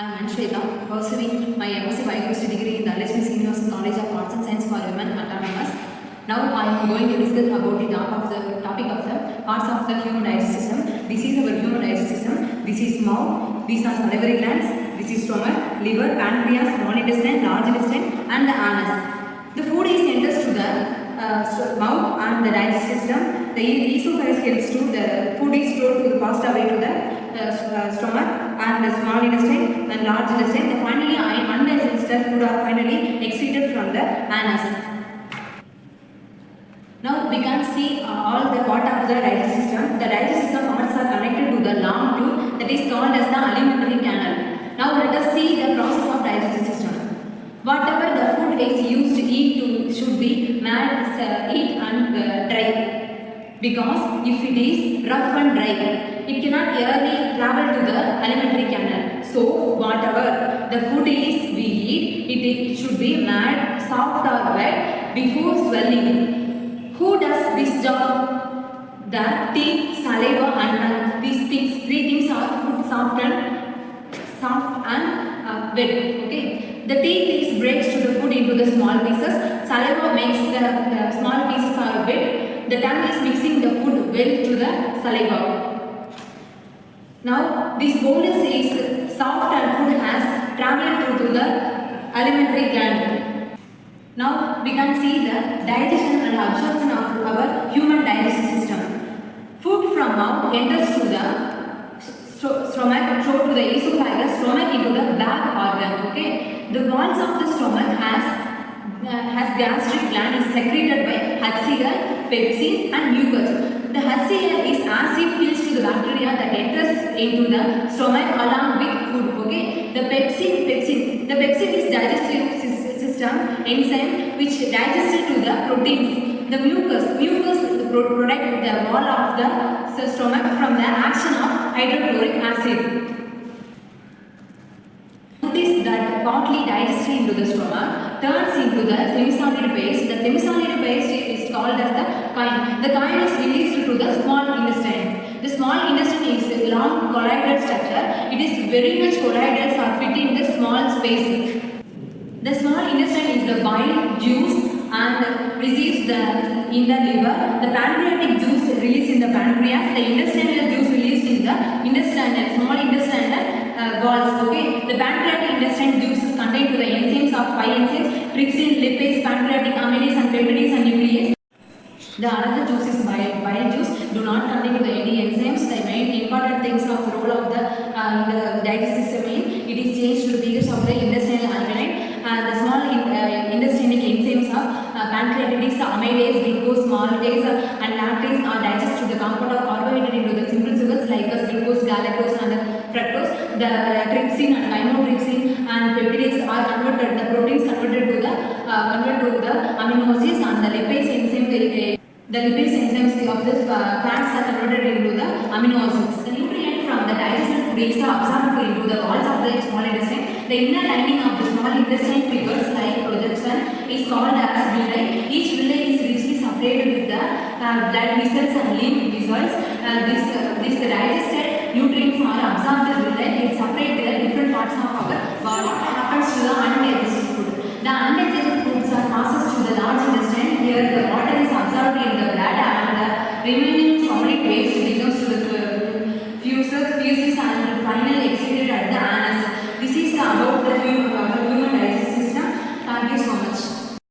I am Anshweta, pursuing my MSc Biochemistry degree in the Dscasw University College of Arts and Science for Women Autonomous. Now I am going to discuss about the topic of the parts of the human digestive system. This is our human digestive system. This is mouth. These are salivary glands. This is stomach, liver, pancreas, small intestine, large intestine, and the anus. The food is enters to the mouth and the digestive system. The esophagus helps to the food is stored to the passed away to the stomach and the small intestine and large intestine. And finally, undigested food are finally excreted from the anus. Now we can see all the part of the digestive system. The digestive system parts are connected to the long tube that is called as the alimentary canal. Now let us see the process of digestive system. Whatever the food is used to eat should be eat and dry, because if it is rough and dry, it cannot easily travel to the alimentary canal. So whatever the food is we eat, it should be made soft or wet before swelling. Who does this job? The teeth, saliva, and tongue. These things, three things are food soft and wet. Okay. The teeth breaks to the food into the small pieces. Saliva makes the small pieces are wet. The tongue is mixing the food well to the saliva. Now this bolus is soft and food has traveled through the alimentary gland. Now we can see the digestion and absorption of our human digestive system. Food from mouth enters to the stomach, through to the esophagus, stomach into the back organ. Okay. The walls of the stomach has gastric gland is secreted by HCl, pepsin and mucus. The HCl is acid pills to the bacteria that enters into the stomach along with food. Okay. The pepsin is digestive system enzyme which digests to the proteins. The mucus protect the wall of the stomach from the action of hydrochloric acid. Notice that partly digested into the stomach turns into the semi-solid paste. The semi-solid paste is called as the chyme. The chyme is released to the small intestine. The small intestine is a long colloidal structure. It is very much colloidal or fit in the small space. The small intestine is the bile juice and receives in the liver. The pancreatic juice released in the pancreas. The intestinal juice released in the intestine, small intestinal walls. Okay. The pancreatic intestine juice is contained to the enzymes of 5 enzymes: trypsin, lipase, pancreatic amylase, and peptidase and nuclease. The another juice is bile juice. Do not contain to the any enzymes. The main important things of the role of the digestive system is it is changed to the pH of the intestinal alkaline. The small intestinal enzymes of pancreatitis, amylase, glucose, maltase, and lactase are digested to the compound of carbohydrate into the simple sugars like glucose, galactose, and fructose. The trypsin and chymotrypsin and peptidase are converted. The proteins converted to the amino acids, and the lipase enzyme. The lipase enzymes of the fats are converted into the amino acids. The nutrient from the digested food is absorbed into the walls of the small intestine. The inner lining of the small intestine figures like projection is called as villi. Each villi is richly separated with the blood vessels and lymph vessels. This digested nutrients are absorbed in the villi. It separates the different parts of our body. What happens to the undigested food? The undigested foods are passes to the large intestine. Here the water is absorbed in the blood and the remaining solid waste